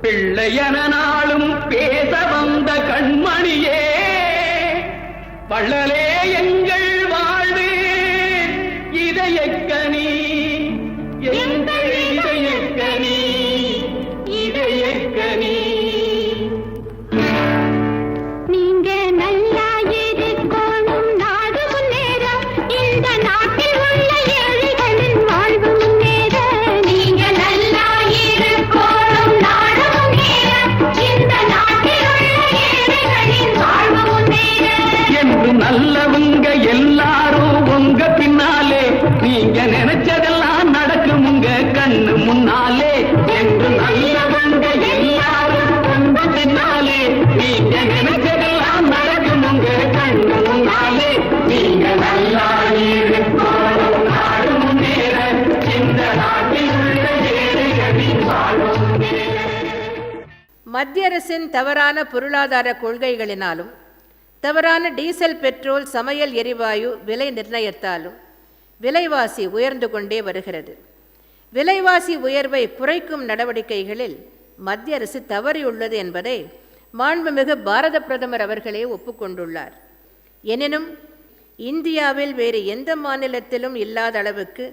பிள்ளையன நாளும் பேச வந்த கண்மணியே, வள்ளலே எங்கள் வாழ்வு இதயக்கனி, எங்கள் இதயக்கனி, இதயக்கனி. நீங்க நல்லா இருக்கணும், நாடு முன்னேற, இந்த நாட்டில் உள்ள ஏழைகளின் வாழ்வு முன்னேற. நீங்க நல்லா இருக்கணும், நாடு முன்னேற, இந்த நாட்டில் உள்ள ஏழைகளின் வாழ்வு முன்னேற. என்று நல்லவங்க எல்லாரும் உங்க பின்னாலே, நீங்க நினைச்சதெல்லாம் நடக்கும் உங்க கண்ணு முன்னாலே. என்று நல்லவங்க எல்லாரும் உங்க பின்னாலே, நீங்க நினைச்சதெல்லாம் நடக்கும் உங்க கண்ணு முன்னாலே. நீங்க நல்லா இருக்கணும், நாடு முன்னேற, இந்த நாட்டில் உள்ள ஏழைகளின் வாழ்வு முன்னேற. மத்திய அரசின் தவறான பொருளாதார கொள்கைகளினாலும் தவறான டீசல், பெட்ரோல், சமையல் எரிவாயு விலை நிர்ணயத்தாலும் விலைவாசி உயர்ந்து கொண்டே வருகிறது. விலைவாசி உயர்வை குறைக்கும் நடவடிக்கைகளில் மத்திய அரசு தவறியுள்ளது என்பதை மாண்புமிகு பாரத பிரதமர் அவர்களே ஒப்புக்கொண்டுள்ளார். எனினும் இந்தியாவில் வேறு எந்த மாநிலத்திலும் இல்லாத அளவுக்கு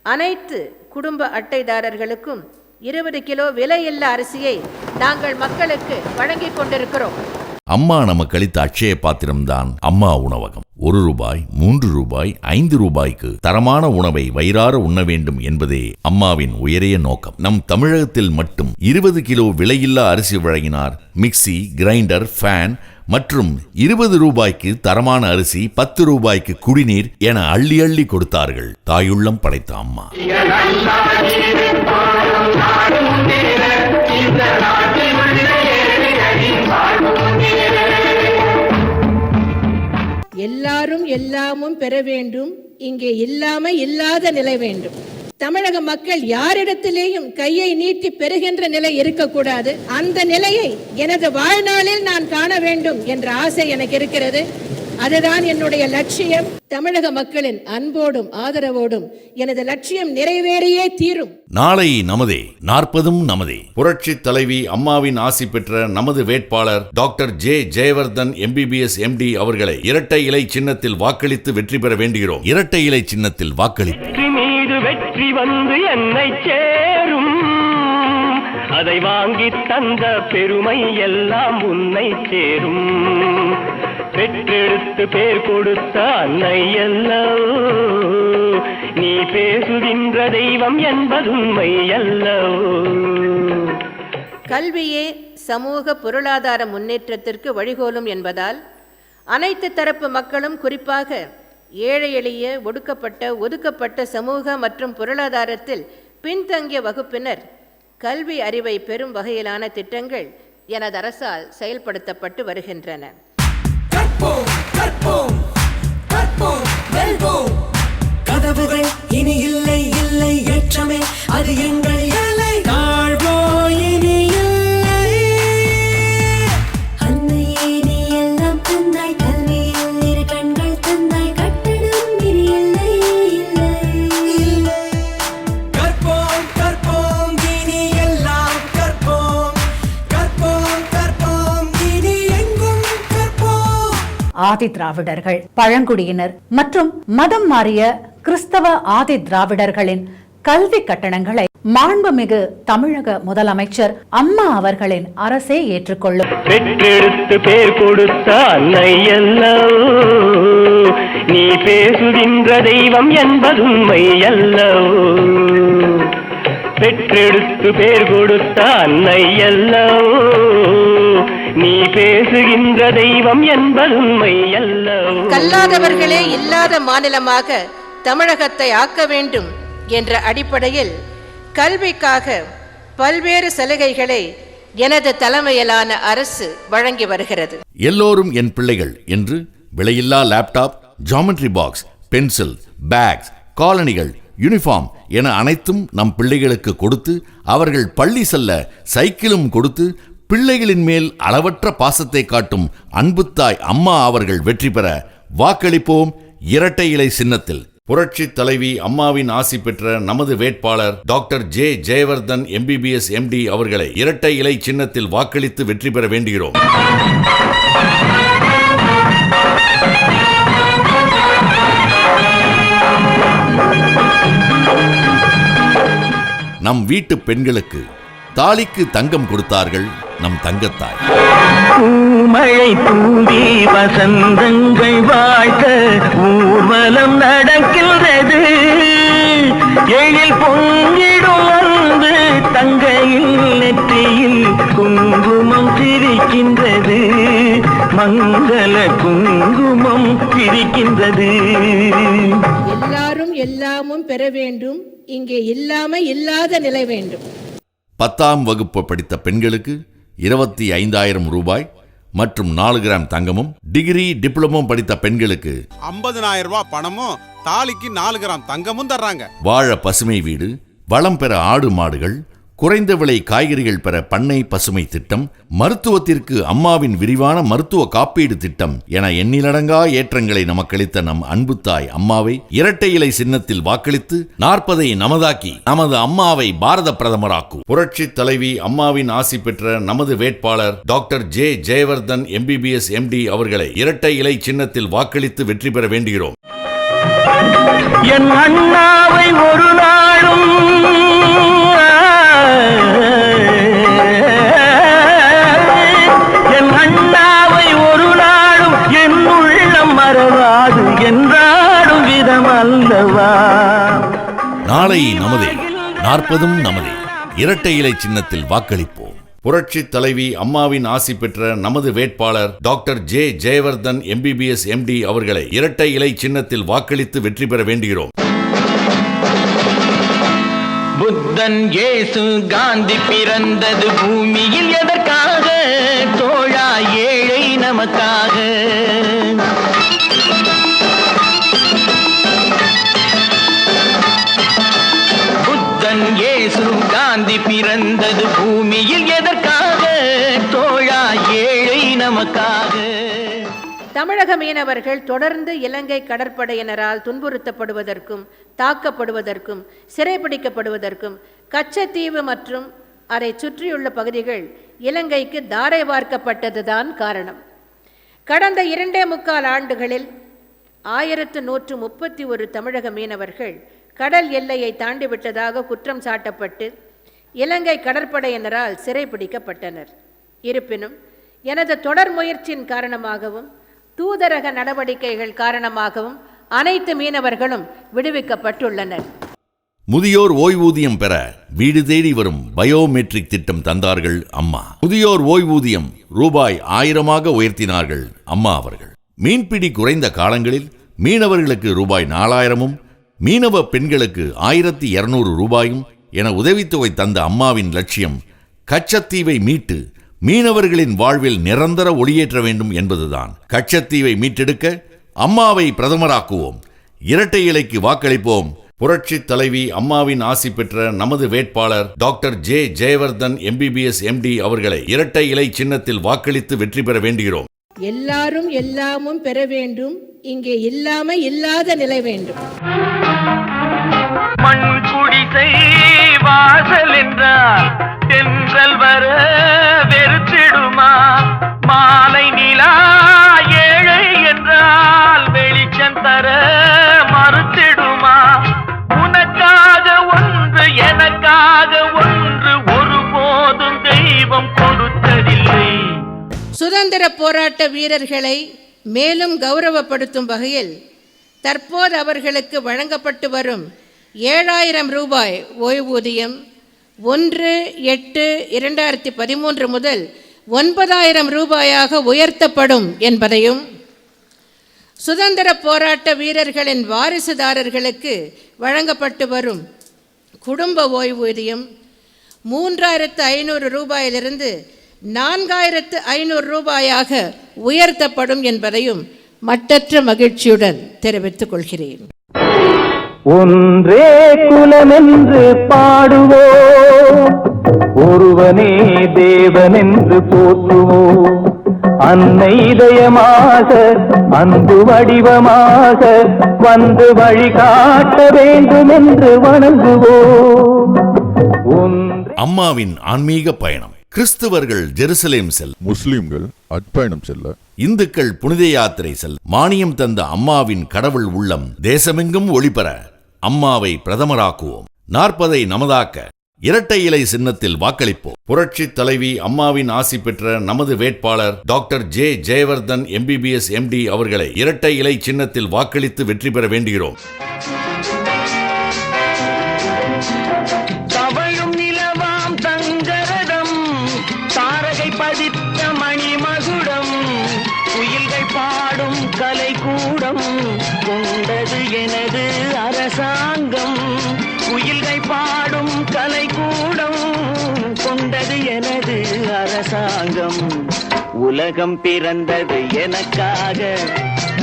அனைத்து குடும்ப அட்டைதாரர்களுக்கும் 20 கிலோ விலையில்லா அரிசியை நாங்கள் மக்களுக்கு வழங்கிக் கொண்டிருக்கிறோம். அம்மா நமக்கு அளித்த அட்சய பாத்திரம்தான் அம்மா உணவகம். 1 ரூபாய், 3 ரூபாய், 5 ரூபாய்க்கு தரமான உணவை வயிறார உண்ண வேண்டும் என்பதே அம்மாவின் உயரிய நோக்கம். நம் தமிழகத்தில் மட்டும் 20 கிலோ விலையில்லா அரிசி வழங்கினார். மிக்சி, கிரைண்டர், ஃபேன் மற்றும் 20 ரூபாய்க்கு தரமான அரிசி, 10 ரூபாய்க்கு குடிநீர் என அள்ளி அள்ளி கொடுத்தார்கள் தாயுள்ளம் படைத்த அம்மா. எல்லாரும் எல்லாமும் பெற வேண்டும், இங்கே இல்லாம இல்லாத நிலை வேண்டும். தமிழக மக்கள் யாரிடத்திலேயும் கையை நீட்டி பெறுகின்ற நிலை இருக்கக்கூடாது. அந்த நிலையை எனது வாழ்நாளில் நான் காண வேண்டும் என்ற ஆசை எனக்கு இருக்கிறது. அதுதான் என்னுடைய லட்சியம். தமிழக மக்களின் அன்போடும் ஆதரவோடும் எனது லட்சியம் நிறைவேறியே தீரும். நாளை நமதே, 40ம் நமதே. புரட்சி தலைவி அம்மாவின் ஆசி பெற்ற நமது வேட்பாளர் doctor J. Jayewardene MBBS MD அவர்களை இரட்டை இலை சின்னத்தில் வாக்களித்து வெற்றி பெற வேண்டுகிறோம். இரட்டை இலை சின்னத்தில் வாக்களிப்பு. வெற்றி வந்து என்னை சேரும், அதை வாங்கி தந்த பெருமை எல்லாம் உன்னை சேரும். பெற்றெடுத்து பேர் கொடுத்த அன்னை அல்லவோ, நீ பேசுகின்ற தெய்வம் என்பது உண்மை அல்லவோ. கல்வியே சமூக பொருளாதார முன்னேற்றத்திற்கு வழிகோலும் என்பதால் அனைத்து தரப்பு மக்களும், குறிப்பாக ஏழை எளிய, ஒடுக்கப்பட்ட, ஒதுக்கப்பட்ட சமூக மற்றும் பொருளாதாரத்தில் பின்தங்கிய வகுப்பினர் கல்வி அறிவை பெறும் வகையிலான திட்டங்கள் எனது அரசால் செயல்படுத்தப்பட்டு வருகின்றன. கதவுகள் இனி இல்லை இல்லை ஏற்றமே, அது எங்கள் எல்லை. தாழ்வோ இனி இல்லை. அன்னையே நீ எல்லாம் தந்தாய், கல்வியில் இரு கண்கள் தந்தாய், கட்டணம் இனி இல்லை இல்லை இல்லை. கற்போம் கற்போம் இனி எல்லாம் கற்போம், கற்போம் கற்போம் இனி எங்கும் கற்போம். ஆதி திராவிடர்கள், பழங்குடியினர் மற்றும் மதம் மாறிய கிறிஸ்தவ ஆதி திராவிடர்களின் கல்வி கட்டணங்களை மாண்புமிகு தமிழக முதலமைச்சர் அம்மா அவர்களின் அரசே ஏற்றுக்கொள்ளும். பெற்றெடுத்து பேர் கொடுத்த அன்னை அல்லவோ, நீ பேசுகின்ற தெய்வம் என்பது உண்மை அல்லவோ. பெற்றெடுத்து பேர் கொடுத்த அன்னை அல்லவோ, நீ பேசுகின்ற தெய்வம் என்பது உண்மை அல்லவோ. கல்லாதவர்களே இல்லாத மாநிலமாக தமிழகத்தை ஆக்க வேண்டும் என்ற அடிப்படையில் கல்விக்காக பல்வேறு சலுகைகளை எனது தலைமையிலான அரசு வழங்கி வருகிறது. எல்லோரும் என் பிள்ளைகள் என்று விலையில்லா laptop, geometry box, pencil, bags, காலணிகள், யூனிஃபார்ம் என அனைத்தும் நம் பிள்ளைகளுக்கு கொடுத்து, அவர்கள் பள்ளி செல்ல சைக்கிளும் கொடுத்து, பிள்ளைகளின் மேல் அளவற்ற பாசத்தை காட்டும் அன்புத்தாய் அம்மா அவர்கள் வெற்றி பெற வாக்களிப்போம் இரட்டை இலை சின்னத்தில். புரட்சி தலைவி அம்மாவின் ஆசி பெற்ற நமது வேட்பாளர் doctor J Jayewardene MBBS MD அவர்களை இரட்டை இலை சின்னத்தில் வாக்களித்து வெற்றி பெற வேண்டுகிறோம். நம் வீட்டு பெண்களுக்கு தாலிக்கு தங்கம் கொடுத்தார்கள் நம் தங்கத்தாய். பூமழை தூவி வசந்தங்கள் வாழ்த்த ஊர்வலம் நடக்கின்றது. எழில் பொங்கிடும் வந்து தங்கையில் நெற்றியில் குங்குமம் சிரிக்கின்றது. மங்கள குங்குமம் சிரிக்கின்றது. எல்லாரும் எல்லாமும் பெற வேண்டும். இங்கே இல்லாம இல்லாத நிலை வேண்டும். 10ஆம் வகுப்பு படித்த பெண்களுக்கு 25,000 ரூபாய் மற்றும் 4 கிராம் தங்கமும், டிகிரி டிப்ளமோ படித்த பெண்களுக்கு 50,000 ரூபாய் பணமும் தாலிக்கு 4 கிராம் தங்கமும் தர்றாங்க. வாழ பசுமை வீடு, வளம் பெற ஆடு மாடுகள், குறைந்த விலை காய்கறிகள் பெற பண்ணை பசுமை திட்டம், மருத்துவத்திற்கு அம்மாவின் விரிவான மருத்துவ காப்பீடு திட்டம் என எண்ணிலடங்கா ஏற்றங்களை நமக்களித்த நம் அன்புத்தாய் அம்மாவை இரட்டை இலை சின்னத்தில் வாக்களித்து 40ஐ நமதாக்கி நமது அம்மாவை பாரத பிரதமராக்கும். புரட்சி தலைவி அம்மாவின் ஆசி பெற்ற நமது வேட்பாளர் doctor J Jayewardene MBBS MD அவர்களை இரட்டை இலை சின்னத்தில் வாக்களித்து வெற்றி பெற வேண்டுகிறோம். என் அண்ணாவை ஒரு நாளும் என் அண்ணாவை ஒரு நாளும் என் உள்ளம் மறவாது என்றாடும் விதம் அல்லவா. நாளை நமதே, 40ம் நமதே. இரட்டை இலை சின்னத்தில் வாக்களிப்போம். புரட்சி தலைவி அம்மாவின் ஆசி பெற்ற நமது வேட்பாளர் doctor J Jayewardene MBBS MD அவர்களை இரட்டை இலை சின்னத்தில் வாக்களித்து வெற்றி பெற வேண்டுகிறோம். புத்தன் இயேசு காந்தி பிறந்தது பூமியில் எதற்காக? தோழா ஏழை நமக்காக. புத்தன் இயேசு காந்தி பிறந்தது பூமியில் எதற்காக? தோழா ஏழை நமக்காக. தமிழக மீனவர்கள் தொடர்ந்து இலங்கை கடற்படையினரால் துன்புறுத்தப்படுவதற்கும், தாக்கப்படுவதற்கும், சிறைப்பிடிக்கப்படுவதற்கும் கச்சத்தீவு மற்றும் அதை சுற்றியுள்ள பகுதிகள் இலங்கைக்கு தாரை வார்க்கப்பட்டதுதான் காரணம். கடந்த 2.25 ஆண்டுகளில் 1131 தமிழக மீனவர்கள் கடல் எல்லையை தாண்டிவிட்டதாக குற்றம் சாட்டப்பட்டு இலங்கை கடற்படையினரால் சிறைப்பிடிக்கப்பட்டனர். இருப்பினும் எனது தொடர் முயற்சியின் காரணமாகவும் தூதரக நடவடிக்கைகள் காரணமாகவும் அனைத்து மீனவர்களும் விடுவிக்கப்பட்டுள்ளனர். முதியோர் ஓய்வூதியம் பெற வீடு தேடி வரும் பயோமெட்ரிக் திட்டம் தந்தார்கள் அம்மா. முதியோர் ஓய்வூதியம் ரூபாய் 1000 உயர்த்தினார்கள் அம்மா அவர்கள். மீன்பிடி குறைந்த காலங்களில் மீனவர்களுக்கு ரூபாய் 4000, மீனவ பெண்களுக்கு 1200 ரூபாயும் என உதவித்தொகை தந்த அம்மாவின் லட்சியம் கச்சத்தீவை மீட்டு மீனவர்களின் வாழ்வில் நிரந்தர ஒளியேற்ற வேண்டும் என்பதுதான். கச்சத்தீவை மீட்டெடுக்க அம்மாவை பிரதமராக்குவோம். இரட்டை இலைக்கு வாக்களிப்போம். புரட்சி தலைவி அம்மாவின் ஆசி பெற்ற நமது வேட்பாளர் doctor J Jayewardene MBBS MD அவர்களை இரட்டை இலை சின்னத்தில் வாக்களித்து வெற்றி பெற வேண்டுகிறோம். எல்லாரும் எல்லாமும் பெற வேண்டும். இங்கே இல்லாம இல்லாத நிலை வேண்டும். மண் குடிசை வாசல் என்றால் தென்றல் வர வெறுத்திடுமா? மாலை நிலா ஏழை என்றால் வெளிச்சம் தர மறுத்திடுமா? உனக்காக ஒன்று எனக்காக ஒன்று ஒருபோதும் தெய்வம் கொடுத்ததில்லை. சுதந்திர போராட்ட வீரர்களை மேலும் கௌரவப்படுத்தும் வகையில் தற்போது அவர்களுக்கு வழங்கப்பட்டு வரும் 7000 ரூபாய் ஓய்வூதியம் 1/8/2013 முதல் 9000 ரூபாயாக உயர்த்தப்படும் என்பதையும், சுதந்திர போராட்ட வீரர்களின் வாரிசுதாரர்களுக்கு வழங்கப்பட்டு வரும் குடும்ப ஓய்வூதியம் 3500 ரூபாயிலிருந்து 4500 ரூபாயாக உயர்த்தப்படும் என்பதையும் மட்டற்ற மகிழ்ச்சியுடன் தெரிவித்துக் கொள்கிறேன். ஒன்றே குலமென்று பாடுவோம், ஒருவனே தேவன் என்று போற்றுவோம். அன்னை இதயமாக அன்பு வடிவமாக வந்து வழிகாட்ட வேண்டும் என்று வணங்குவோம். அம்மாவின் ஆன்மீக பயணம். கிறிஸ்தவர்கள் ஜெருசலேம் செல், முஸ்லிம்கள் அட்பயணம் செல்ல, இந்துக்கள் புனித யாத்திரை செல். மானியம் தந்த அம்மாவின் கடவுள் உள்ளம் தேசமெங்கும் ஒளிபெற அம்மாவை பிரதமராக்குவோம். 40 நமதாக்க இரட்டை இலை சின்னத்தில் வாக்களிப்போம். புரட்சி தலைவி அம்மாவின் ஆசி பெற்ற நமது வேட்பாளர் doctor J Jayewardene MBBS MD அவர்களை இரட்டை இலை சின்னத்தில் வாக்களித்து வெற்றி பெற வேண்டுகிறோம். தவழும் நிலவாம் தங்கரதம், தாரகை பதித்த மணிமகுடம், குயில்கள் பாடும் கலை கூடம் கொண்டது எனது அரசாங்கம். குயில்கள் பாடும் கலை கூடம் கொண்டது எனது அரசாங்கம். உலகம் பிறந்தது எனக்காக,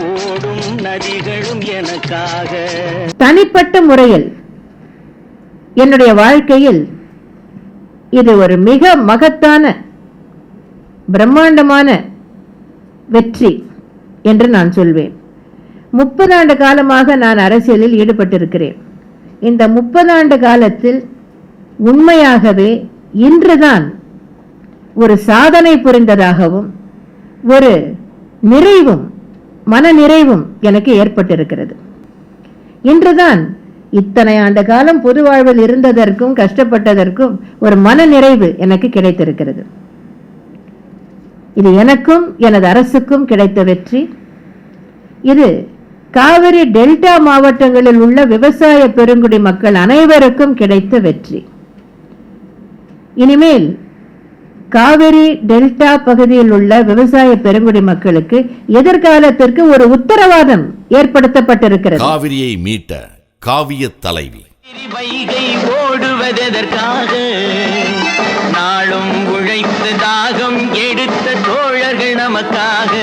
ஓடும் நதிகளும் எனக்காக. தனிப்பட்ட முறையில் என்னுடைய வாழ்க்கையில் இது ஒரு மிக மகத்தான பிரம்மாண்டமான வெற்றி என்று நான் சொல்வேன். 30 ஆண்டு காலமாக நான் அரசியலில் ஈடுபட்டிருக்கிறேன். இந்த 30 ஆண்டு காலத்தில் உண்மையாகவே இன்றுதான் ஒரு சாதனை புரிந்ததாகவும் ஒரு நிறைவும் மன நிறைவும் எனக்கு ஏற்பட்டிருக்கிறது. இன்றுதான் இத்தனை ஆண்டு காலம் பொது வாழ்வில் இருந்ததற்கும் கஷ்டப்பட்டதற்கும் ஒரு மன நிறைவு எனக்கு கிடைத்திருக்கிறது. இது எனக்கும் எனது அரசுக்கும் கிடைத்த வெற்றி. இது காவிரி டெல்டா மாவட்டங்களில் உள்ள விவசாய பெருங்குடி மக்கள் அனைவருக்கும் கிடைத்த வெற்றி. இனிமேல் காவிரி டெல்டா பகுதியில் உள்ள விவசாய பெருங்குடி மக்களுக்கு எதிர்காலத்திற்கு ஒரு உத்தரவாதம் ஏற்படுத்தப்பட்டிருக்கிறது. காவிரியை மீட்ட காவிய தலைவி. வைகை ஓடுவதற்காக நாளும் உழைத்த தாகம் எடுத்த தோழர்கள் நமக்காக.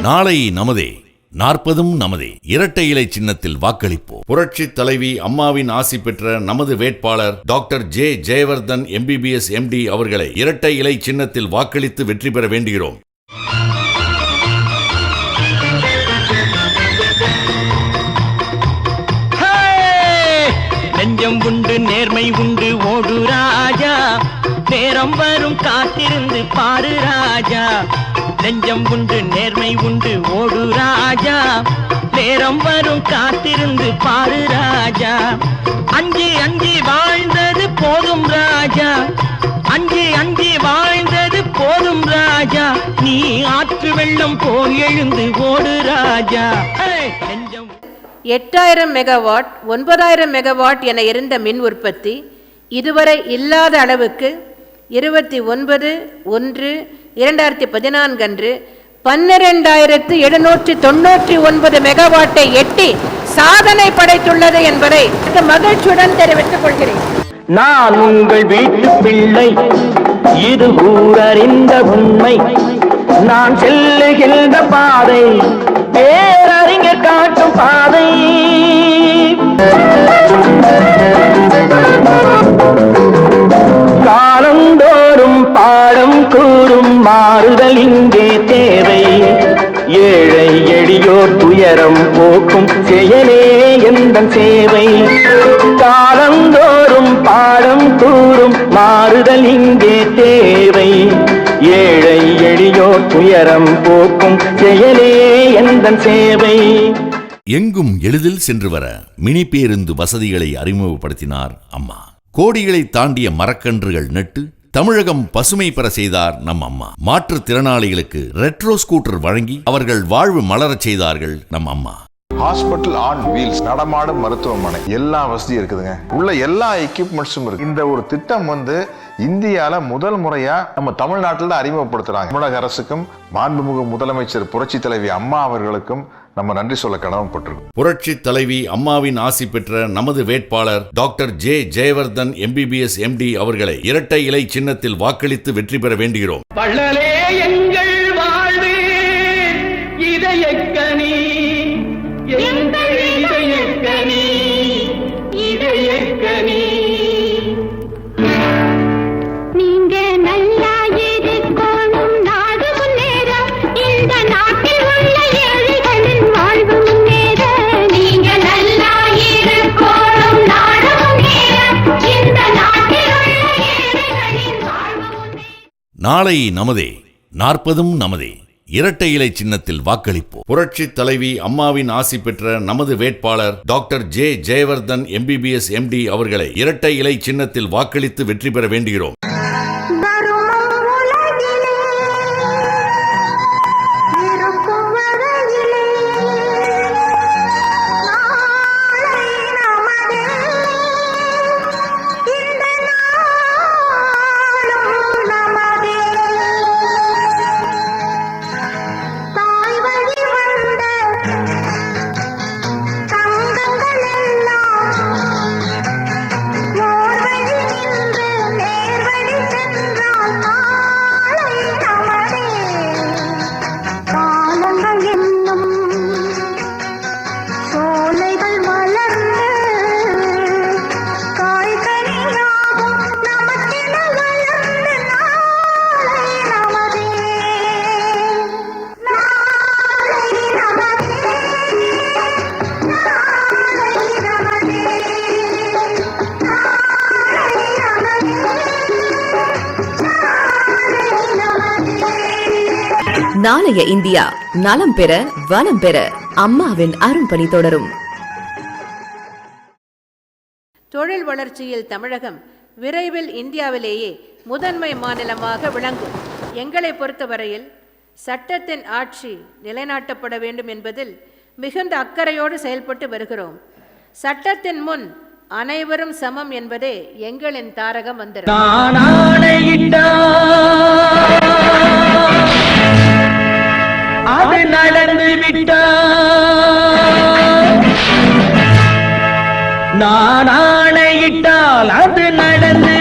நாளை நமதே, 40 நமதே. இரட்டை இலை சின்னத்தில் வாக்களிப்போம். புரட்சி தலைவி அம்மாவின் ஆசி பெற்ற நமது வேட்பாளர் doctor J Jayewardene MBBS MD அவர்களை இரட்டை இலை சின்னத்தில் வாக்களித்து வெற்றி பெற வேண்டுகிறோம். நெஞ்சம் உண்டு நேர்மை உண்டு ஓடு ராஜா, நேரம் வரும் காத்திருந்து பாரு ராஜா. நெஞ்சம் உண்டு நேர்மை உண்டு ஓடு ராஜா, நேரம் வரும் காத்திருந்து பாரு ராஜா. அஞ்சி அஞ்சி வாழ்ந்தது போதும் ராஜா, அஞ்சி அஞ்சி வாழ்ந்தது போதும் ராஜா. நீ ஆற்று வெள்ளம் போல் எழுந்து ஓடு ராஜா. நெஞ்சம் 8000 மெகாவாட் 9000 மெகாவாட் என இருந்த மின் உற்பத்தி இதுவரை இல்லாத அளவுக்கு 29/1/2014 அன்று 12799 மெகாவாட்டை எட்டி சாதனை படைத்துள்ளது என்பதை மகிழ்ச்சியுடன் தெரிவித்துக் கொள்கிறேன். நான் உங்கள் வீட்டு பிள்ளை, இது ஊரறிந்த உண்மை. நான் செல்லுகின்ற பாதை பேரறிஞர் காட்டும் பாதை. காலந்தோறும் பாடம் கூறும் மாறுதல் இங்கே தேவை. ஏழை எளியோர் துயரம் போக்கும் செயலே எந்தன் சேவை. காலந்தோறும் பாடம் கூறும் மாறுதல் இங்கே தேவை. ஏழை எளியோர் துயரம் போக்கும் செயலே எந்தன் சேவை. எங்கும் எளிதில் சென்று வர மினி பேருந்து வசதிகளை அறிமுகப்படுத்தினார் அம்மா. கோடிகளை தாண்டிய மரக்கன்றுகள் நட்டு தமிழகம் பசுமை பெற செய்தார் நம் அம்மா. மாற்றுத்திறனாளிகளுக்கு ரெட்ரோ ஸ்கூட்டர் வழங்கி அவர்கள் வாழ்வு மலரச் செய்தார்கள் நம் அம்மா. ஹாஸ்பிட்டல் ஆன் வீல்ஸ், நடமாடும் மருத்துவமனை, எல்லா வசதியும் இருக்குதுங்க. உள்ள எல்லா எக்யூப்மெண்ட்ஸும் இருக்கு. இந்த ஒரு திட்டம் இந்தியால முதல் முறையா நம்ம தமிழ்நாட்டில் தான் அறிமுகப்படுத்துறாங்க. தமிழக அரசுக்கும் மாண்புமிகு முதலமைச்சர் புரட்சி தலைவி அம்மா அவர்களுக்கும் நம்ம நன்றி சொல்ல கடமைப்பட்டிருக்கோம். புரட்சி தலைவி அம்மாவின் ஆசி பெற்ற நமது வேட்பாளர் doctor J Jayewardene MBBS MD அவர்களை இரட்டை இலை சின்னத்தில் வாக்களித்து வெற்றி பெற வேண்டுகிறோம். வள்ளலே எங்கள் வாழ்வே இதயக்கனி, எங்கள் இதயக்கனி, இதயக்கனி. நாளை நமதே, 40 நமதே. இரட்டை இலை சின்னத்தில் வாக்களிப்போம். புரட்சி தலைவி அம்மாவின் ஆசி பெற்ற நமது வேட்பாளர் doctor J Jayewardene MBBS MD அவர்களை இரட்டை இலை சின்னத்தில் வாக்களித்து வெற்றி பெற வேண்டுகிறோம். நாளைய இந்தியா நலம் பெற வனம் பெற அம்மாவின் அரும்பணி தொடரும். தொழில் வளர்ச்சியில் தமிழகம் விரைவில் இந்தியாவிலேயே முதன்மை மாநிலமாக விளங்கும். எங்களை பொறுத்தவரையில் சட்டத்தின் ஆட்சி நிலைநாட்டப்பட வேண்டும் என்பதில் மிகுந்த அக்கறையோடு செயல்பட்டு வருகிறோம். சட்டத்தின் முன் அனைவரும் சமம் என்பதே எங்களின் தாரக மந்திரம். அது நடந்து விட்டால் நான் ஆணையிட்டால் அது நடந்து